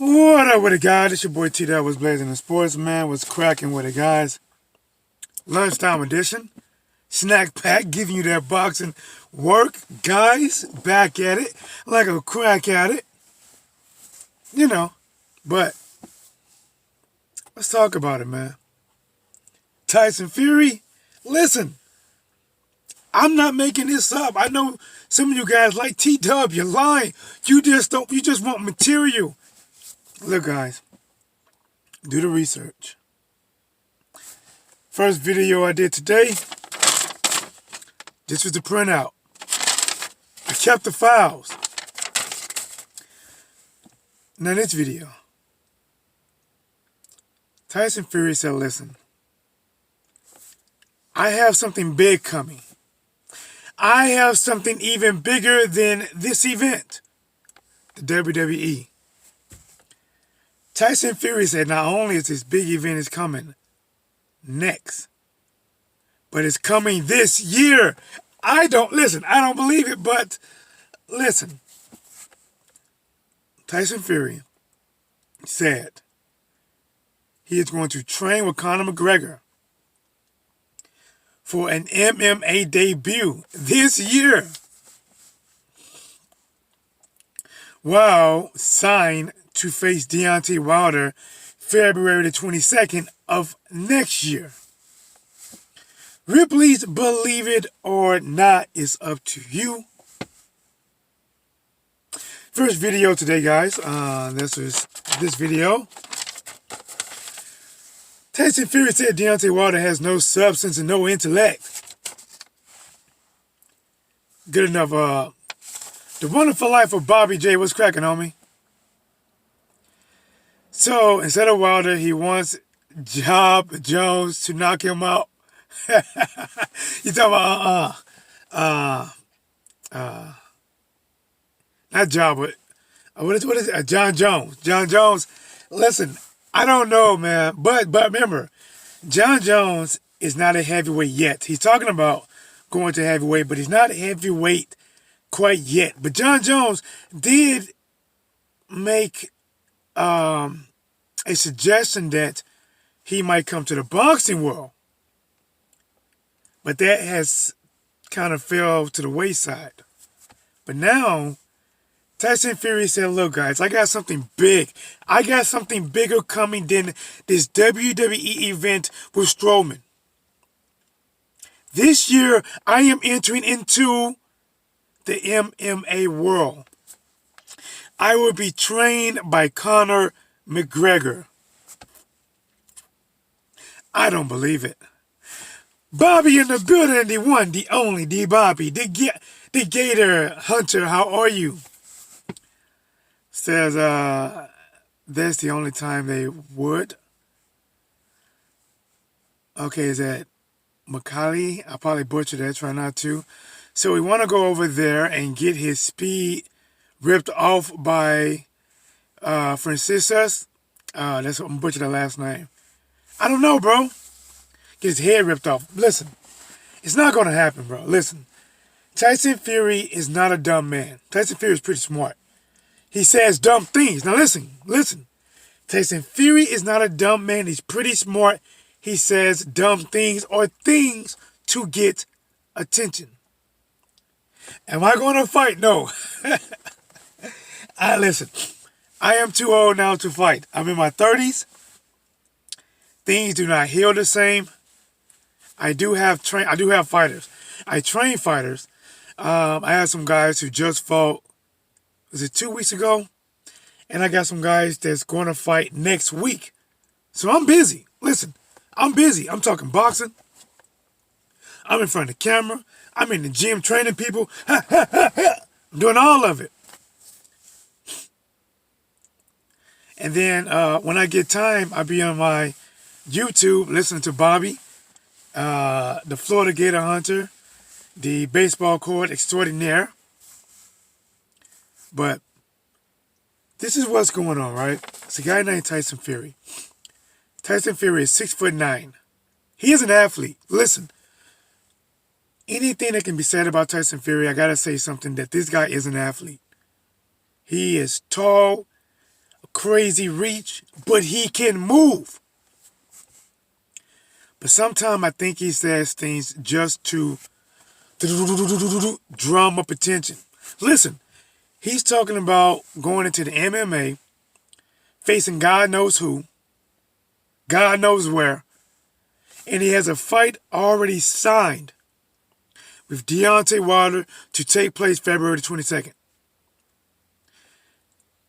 What up with it, guys? It's your boy T. That was blazing the sports man. Was cracking with it, guys. Lunchtime edition. Snack pack giving you that boxing work, guys. Back at it like a crack at it. You know, but let's talk about it, man. Tyson Fury. Listen, I'm not making this up. I know some of you guys like T-Dub. You're lying. You just don't. You just want material. Look, guys. Do the research. First video I did today, this was the printout. I kept the files. Now this video, Tyson Fury said, listen, I have something big coming. I have something even bigger than this event, the WWE. Tyson Fury said not only is this big event is coming next, but it's coming this year. I don't believe it, but listen. Tyson Fury said he is going to train with Conor McGregor for an MMA debut this year. While signed to face Deontay Wilder February the 22nd of next year. Ripley's believe it or not is up to you. First video today, guys. This video. Tyson Fury said Deontay Wilder has no substance and no intellect. Good enough. The Wonderful Life of Bobby J. What's cracking, homie? So, instead of Wilder, he wants Job Jones to knock him out. You talking about, not Job, but, what is it? John Jones. John Jones, listen, I don't know, man, but remember, John Jones is not a heavyweight yet. He's talking about going to heavyweight, but he's not a heavyweight quite yet. But John Jones did make a suggestion that he might come to the boxing world. But that has kind of fell to the wayside. But now, Tyson Fury said, look, guys, I got something big. I got something bigger coming than this WWE event with Strowman. This year, I am entering into the MMA world. I will be trained by Conor McGregor. I don't believe it. Bobby in the building, the one, the only, the Bobby, the Gator Hunter, how are you? Says, that's the only time they would. Okay, is that Macaulay? I probably butchered that, try not to. So we want to go over there and get his speed ripped off by Franciscus. That's what I'm butchered that last name. I don't know, bro. Get his head ripped off. Listen, it's not going to happen, bro. Listen, Tyson Fury is not a dumb man. Tyson Fury is pretty smart. He says dumb things. Now listen. Tyson Fury is not a dumb man. He's pretty smart. He says dumb things or things to get attention. Am I going to fight? No. Listen, I am too old now to fight. I'm in my 30s. Things do not heal the same. I do have fighters. I train fighters. I had some guys who just fought, was it 2 weeks ago? And I got some guys that's going to fight next week. So I'm busy. Listen, I'm busy. I'm talking boxing. I'm in front of the camera. I'm in the gym training people. I'm doing all of it. And then when I get time, I'll be on my YouTube listening to Bobby, the Florida Gator Hunter, the baseball court extraordinaire. But this is what's going on, right? It's a guy named Tyson Fury. Tyson Fury is 6'9". He is an athlete. Listen, anything that can be said about Tyson Fury, I gotta say something that this guy is an athlete. He is tall, crazy reach, but he can move. But sometimes I think he says things just to drum up attention. Listen, he's talking about going into the MMA, facing God knows who, God knows where, and he has a fight already signed with Deontay Wilder to take place February 22nd.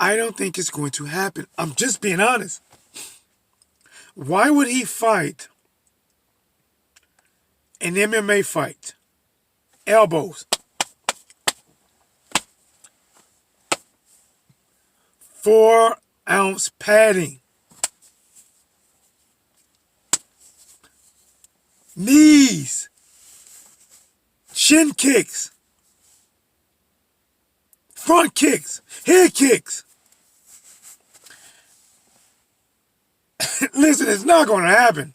I don't think it's going to happen. I'm just being honest. Why would he fight an MMA fight? Elbows. 4-ounce padding. Knees. Shin kicks. Front kicks. Head kicks. Listen, it's not going to happen.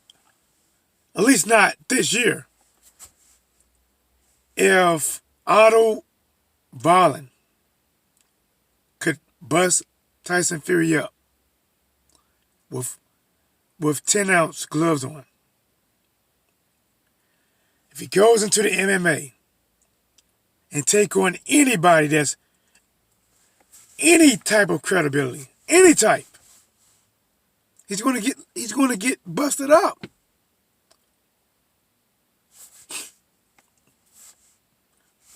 At least not this year. If Otto Wallin could bust Tyson Fury up with 10-ounce gloves on, if he goes into the MMA and take on anybody that's any type of credibility, any type, he's going to get busted up.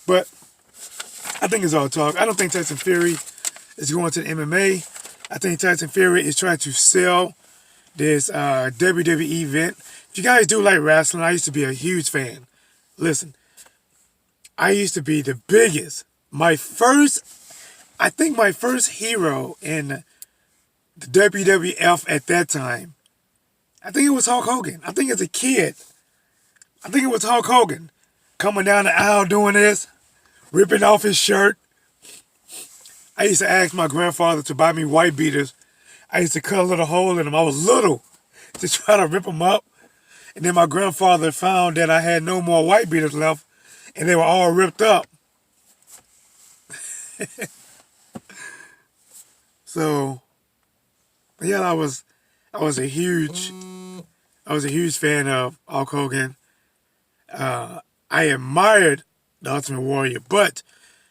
But I think it's all talk. I don't think Tyson Fury is going to the MMA. I think Tyson Fury is trying to sell this WWE event. If you guys do like wrestling, I used to be a huge fan. Listen, I used to be the biggest. My first hero in the WWF at that time, I think it was Hulk Hogan. I think as a kid, I think it was Hulk Hogan coming down the aisle doing this, ripping off his shirt. I used to ask my grandfather to buy me white beaters. I used to cut a little hole in them. I was little to try to rip them up. And then my grandfather found that I had no more white beaters left and they were all ripped up. So, yeah, I was a huge fan of Hulk Hogan. I admired the Ultimate Warrior, but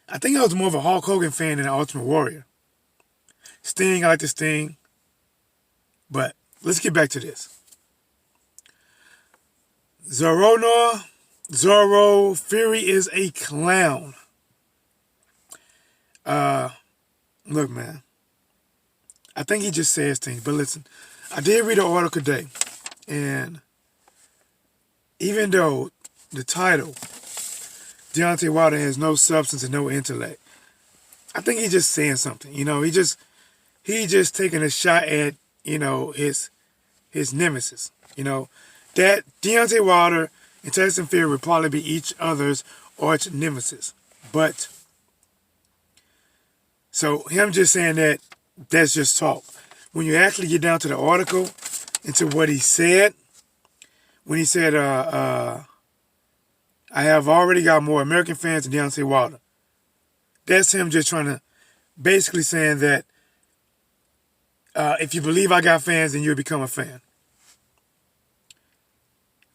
I think I was more of a Hulk Hogan fan than the Ultimate Warrior. Sting, I like the Sting. But let's get back to this. Zorro Fury is a clown. Look, man. I think he just says things. But listen, I did read an article today. And even though the title, Deontay Wilder has no substance and no intellect, I think he's just saying something. You know, he just taking a shot at, you know, his nemesis. You know, that Deontay Wilder and Tyson Fury would probably be each other's arch nemesis. But, so him just saying that, that's just talk. When you actually get down to the article, into what he said, when he said, I have already got more American fans than Deontay Wilder. That's him just trying to, basically saying that if you believe I got fans, then you'll become a fan.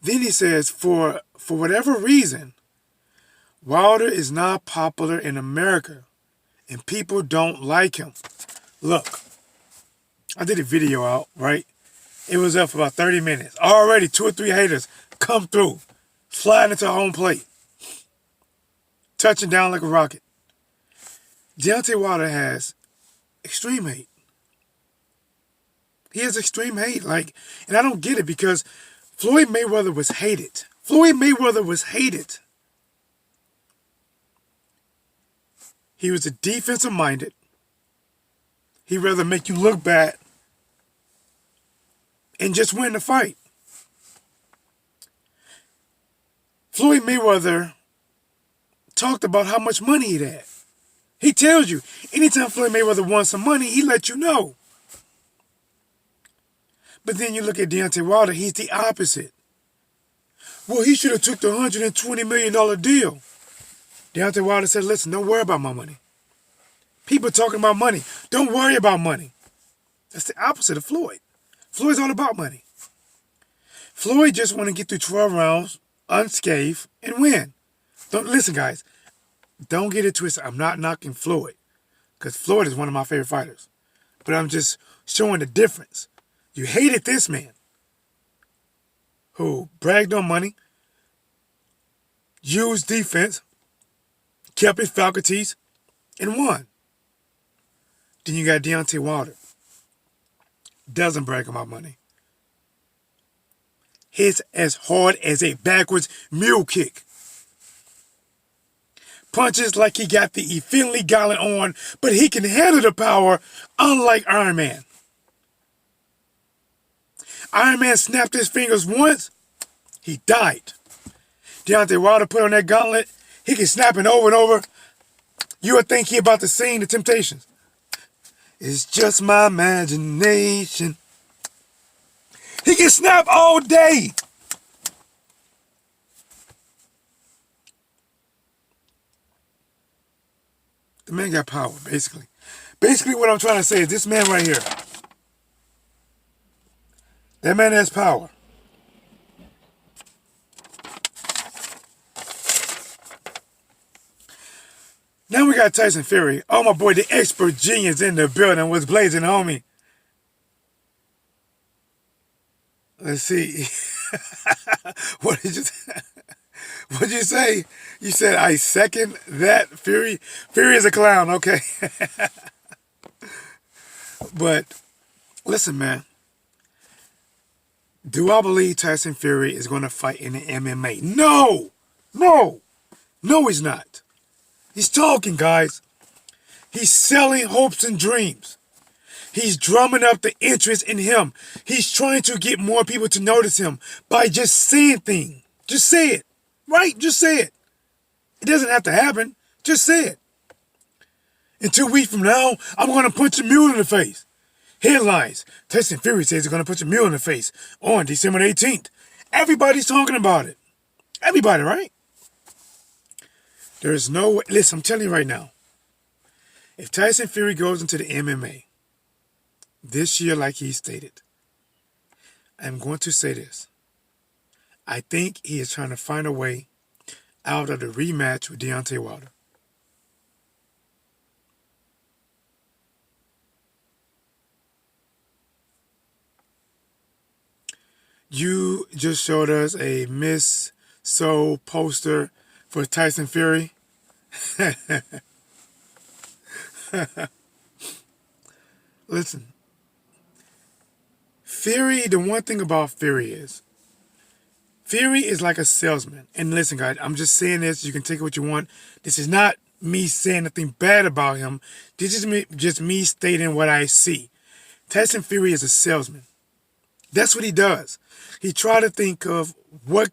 Then he says, for whatever reason, Wilder is not popular in America, and people don't like him. Look, I did a video out, right? It was up for about 30 minutes. Already 2 or 3 haters come through, sliding into home plate, touching down like a rocket. Deontay Wilder has extreme hate. He has extreme hate, and I don't get it because Floyd Mayweather was hated. Floyd Mayweather was hated. He was a defensive-minded. He'd rather make you look bad and just win the fight. Floyd Mayweather talked about how much money he had. He tells you, anytime Floyd Mayweather wants some money, he lets you know. But then you look at Deontay Wilder, he's the opposite. Well, he should have took the $120 million deal. Deontay Wilder said, listen, don't worry about my money. People talking about money. Don't worry about money. That's the opposite of Floyd. Floyd's all about money. Floyd just want to get through 12 rounds unscathed and win. Don't listen, guys. Don't get it twisted. I'm not knocking Floyd because Floyd is one of my favorite fighters. But I'm just showing the difference. You hated this man who bragged on money, used defense, kept his faculties, and won. Then you got Deontay Wilder. Doesn't brag about money. Hits as hard as a backwards mule kick. Punches like he got the Infinity Gauntlet on, but he can handle the power unlike Iron Man. Iron Man snapped his fingers once, he died. Deontay Wilder put on that gauntlet, he can snap it over and over. You would think he about to sing the Temptations. It's just my imagination. He can snap all day. The man got power, basically. Basically, what I'm trying to say is this man right here. That man has power. Now we got Tyson Fury. Oh, my boy, the expert genius in the building was blazing, homie. Let's see. What did you say? You said, I second that. Fury is a clown, okay. But listen, man. Do I believe Tyson Fury is going to fight in the MMA? No, he's not. He's talking, guys. He's selling hopes and dreams. He's drumming up the interest in him. He's trying to get more people to notice him by just saying things. Just say it, right? Just say it. It doesn't have to happen. Just say it. In 2 weeks from now, I'm going to punch a mule in the face. Headlines. Tyson Fury says he's going to punch a mule in the face on December 18th. Everybody's talking about it. Everybody, right? There is no way. Listen, I'm telling you right now. If Tyson Fury goes into the MMA this year like he stated, I'm going to say this. I think he is trying to find a way out of the rematch with Deontay Wilder. You just showed us a Miss So poster for Tyson Fury. Listen. Fury, the one thing about Fury is like a salesman. And listen, guys, I'm just saying this. You can take it what you want. This is not me saying nothing bad about him. This is just me stating what I see. Tyson Fury is a salesman. That's what he does. He try to think of what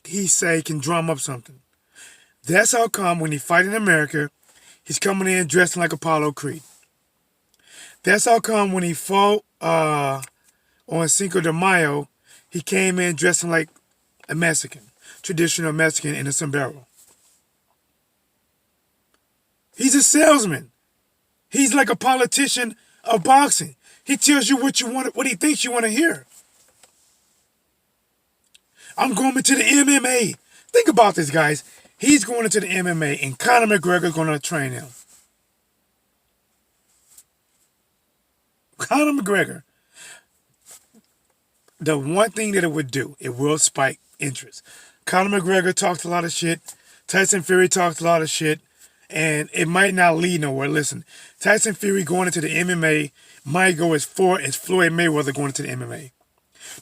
he say can drum up something. That's how come when he fight in America, he's coming in dressing like Apollo Creed. That's how come when he fought on Cinco de Mayo, he came in dressing like a Mexican, traditional Mexican in a sombrero. He's a salesman. He's like a politician of boxing. He tells you what you want, what he thinks you want to hear. I'm going into the MMA. Think about this, guys. He's going into the MMA, and Conor McGregor is going to train him. Conor McGregor. The one thing that it would do, it will spike interest. Conor McGregor talks a lot of shit. Tyson Fury talks a lot of shit. And it might not lead nowhere. Listen, Tyson Fury going into the MMA might go as far as Floyd Mayweather going into the MMA.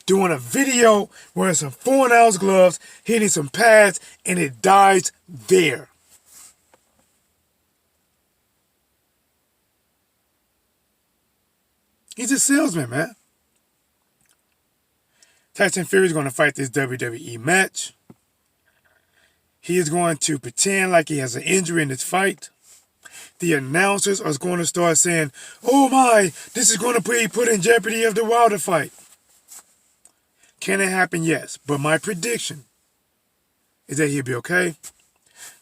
Doing a video wearing some 4-ounce gloves, hitting some pads, and it dies there. He's a salesman, man. Tyson Fury is going to fight this WWE match. He is going to pretend like he has an injury in this fight. The announcers are going to start saying, oh my, this is going to be put in jeopardy of the Wilder fight. Can it happen? Yes. But my prediction is that he'll be okay.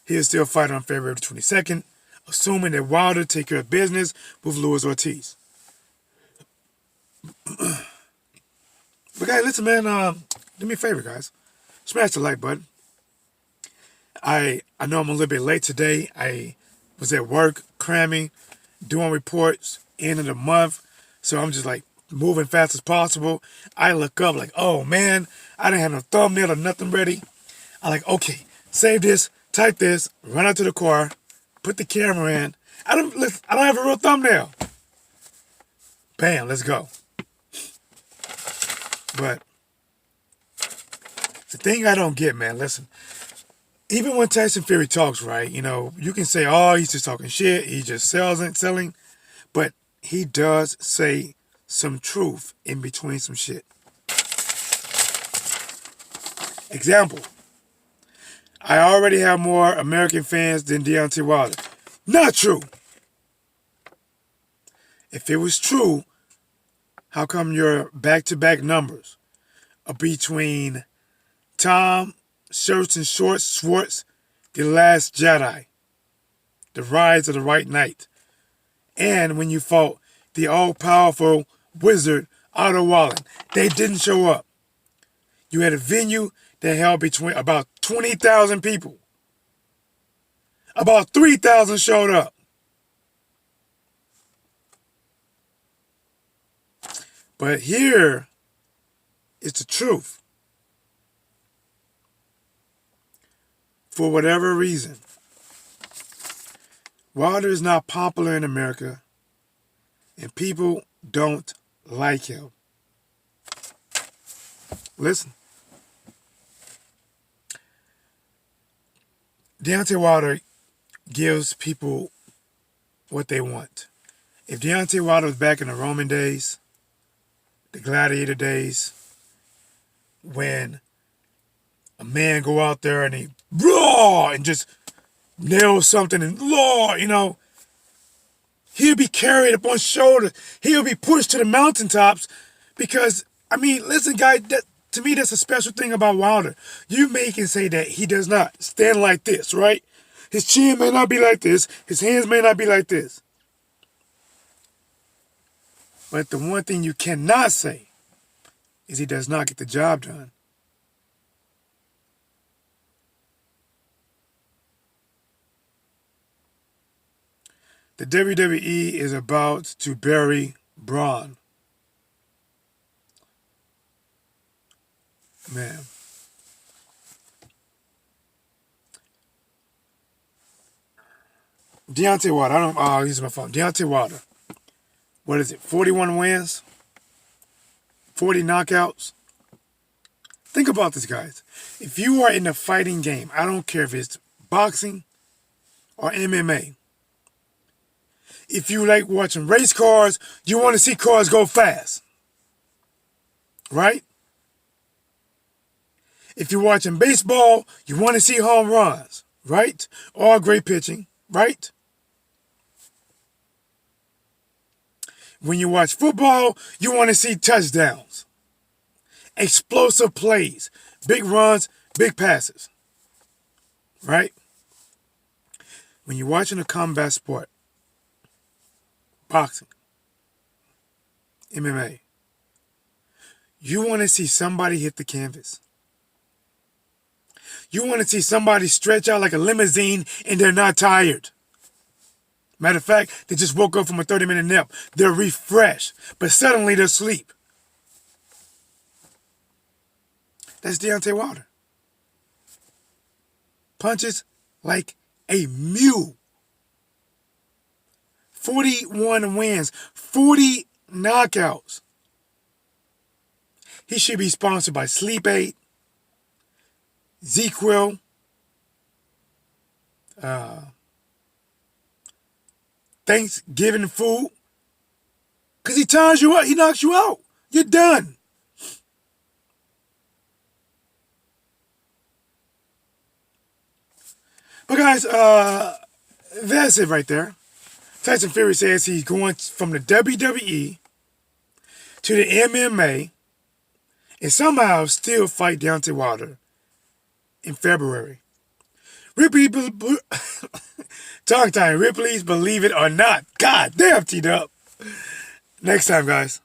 He'll still fight on February 22nd, assuming that Wilder take care of business with Luis Ortiz. But guys, listen, man. Do me a favor, guys. Smash the like button. I know I'm a little bit late today. I was at work cramming, doing reports, end of the month. So I'm just like moving fast as possible. I look up like, oh man, I didn't have no thumbnail or nothing ready. I like, okay, save this, type this, run out to the car, put the camera in. I don't have a real thumbnail. Bam, let's go. But the thing I don't get, man, listen. Even when Tyson Fury talks, right, you know, you can say, oh, he's just talking shit, he just selling, but he does say some truth in between some shit. Example, I already have more American fans than Deontay Wilder. Not true. If it was true, how come your back-to-back numbers are between Tom, Shirts and Shorts, Schwartz, The Last Jedi, The Rise of the White Knight, and when you fought the all-powerful wizard Otto Wallen, they didn't show up. You had a venue that held between about 20,000 people. About 3,000 showed up. But here is the truth. For whatever reason, Wilder is not popular in America, and people don't like him. Listen. Deontay Wilder gives people what they want. If Deontay Wilder was back in the Roman days, the gladiator days, when a man go out there and he raw and just nail something and raw, you know, he'll be carried up on shoulders. He'll be pushed to the mountaintops because, I mean, listen, guys, to me, that's a special thing about Wilder. You can say that he does not stand like this, right? His chin may not be like this. His hands may not be like this. But the one thing you cannot say is he does not get the job done. The WWE is about to bury Braun. Man. Deontay Wilder, I'll use my phone. Deontay Wilder. What is it? 41 wins? 40 knockouts? Think about this, guys. If you are in the fighting game, I don't care if it's boxing or MMA. If you like watching race cars, you want to see cars go fast. Right? If you're watching baseball, you want to see home runs. Right? Or great pitching. Right? When you watch football, you want to see touchdowns. Explosive plays. Big runs, big passes. Right? When you're watching a combat sport, boxing, MMA, you want to see somebody hit the canvas. You want to see somebody stretch out like a limousine and they're not tired. Matter of fact, they just woke up from a 30-minute nap. They're refreshed, but suddenly they're asleep. That's Deontay Wilder. Punches like a mule. 41 wins, 40 knockouts. He should be sponsored by Sleep Aid, ZQL, Thanksgiving food. Because he tires you out, he knocks you out. You're done. But guys, that's it right there. Tyson Fury says he's going from the WWE to the MMA and somehow still fight Deontay Wilder in February. Talk time. Ripley's Believe It or Not. God damn, T-Dub. Next time, guys.